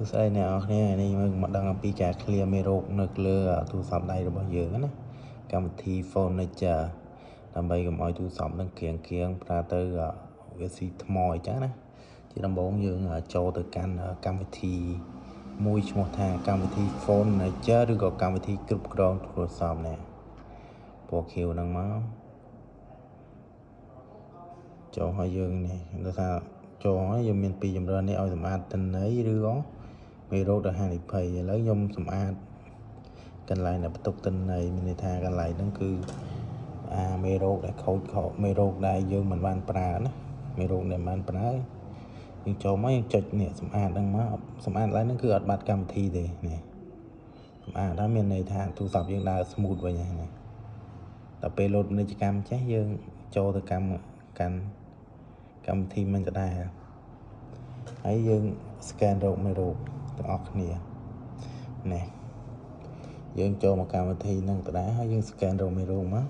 ស្អីអ្នកនរគ្នានេះមើលមកដឹងអំពីការ clear មេរោគនៅលើទូរស័ព្ទដៃរបស់យើងណាកម្មវិធី Phone Nature ដើម្បីកុំឲ្យទូរស័ព្ទនឹងគៀងប្រើទៅវាស៊ីថ្មអញ្ចឹងណាជាដំបូងយើងចូលទៅកាន់កម្មវិធីមួយឈ្មោះថាកម្មវិធី Phone Nature ឬក៏កម្មវិធីគ្រប់គ្រងទូរស័ព្ទនេះពណ៌ខៀវហ្នឹងមកចូលឲ្យយើងនេះដូចថាចូលឲ្យយើងមានពីរជំរើសនេះឲ្យសម្អាតទិន្នន័យឬក៏មេរោគដ៏ហានិភ័យឥឡូវខ្ញុំសម្អាតកន្លែងដែលបន្ទុកទិន្នន័យមានន័យថាកន្លែងហ្នឹងគឺមេរោគដែលខូចមេរោគដែលយើងមិនបានប្រើណាមេរោគដែលមិនបានប្រើយើងចូលមកយើងចុចនេះសម្អាតហ្នឹងមកសម្អាតឡើងហ្នឹងគឺអត់បាត់កម្មវិធីទេនេះសម្អាតហើយមានន័យថាទូរស័ព្ទយើងដើរ smooth វិញហ្នឹងដល់ពេលលោតពាណិជ្ជកម្មចេះយើងចូលទៅកម្មវិធីមិនដដែលហើយយើង scan រោគមេរោគទាំងអស់គ្នានេះយើងចូលមកកម្មវិធីហ្នឹងដដែលហើយយើង scan រោគមេរោគមក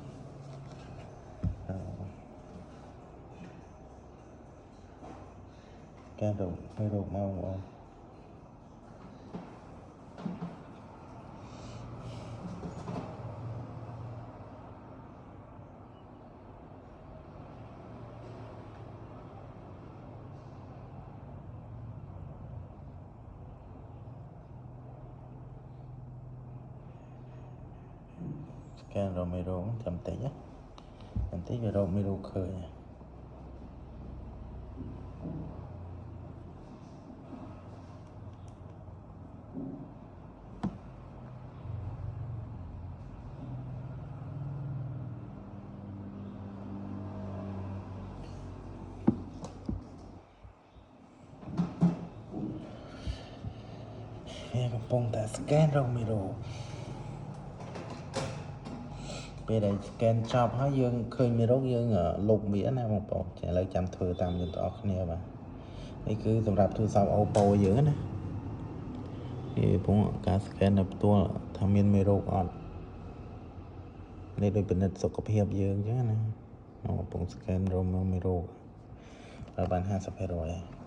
scan រោគមេរោគមកបងscan រោគមេរោគចាំតិចណាបន្តិចវារោគមេរោគឃើញវាកំពុងតែ scan រោគមេរោគពេលដែល scan ចប់ហើយយើងឃើញមេរោគយើងលុបវាណាបងប្អូនឥឡូវចាំធ្វើតាមយើងទាំងអស់គ្នាបាទនេះគឺសម្រាប់ទូរស័ព្ទ Oppo យើងណាវាកំពុងការ scan នៅផ្ទាល់ថាមានមេរោគអត់នេះដូចពិនិត្យសុខភាពយើងអញ្ចឹងណាកំពុង scan រោគមេរោគដល់បាន 50% ហើយ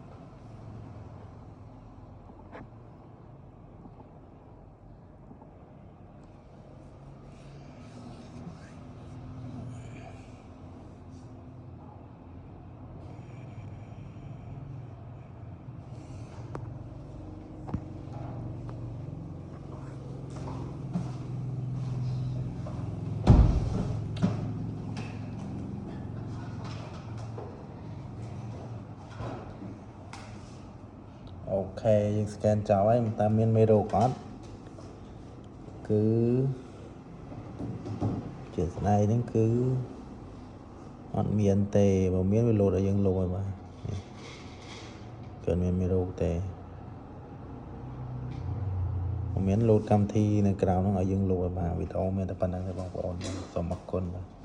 អូខេយើង scan ចោលហើយមិនតាមានមេរោគអត់គឺជាស្ដីហ្នឹងគឺអត់មានទេបើមានវាលោតឲ្យយើងលុបហើយបាទគឺមានមេរោគទេមិនមានលោតកម្មវិធីនៅក្រៅហ្នឹងឲ្យយើងលុបហើយបាទវីដេអូមានតែប៉ុណ្្នឹងទេបងប្អូនសូមអរគុណបាទ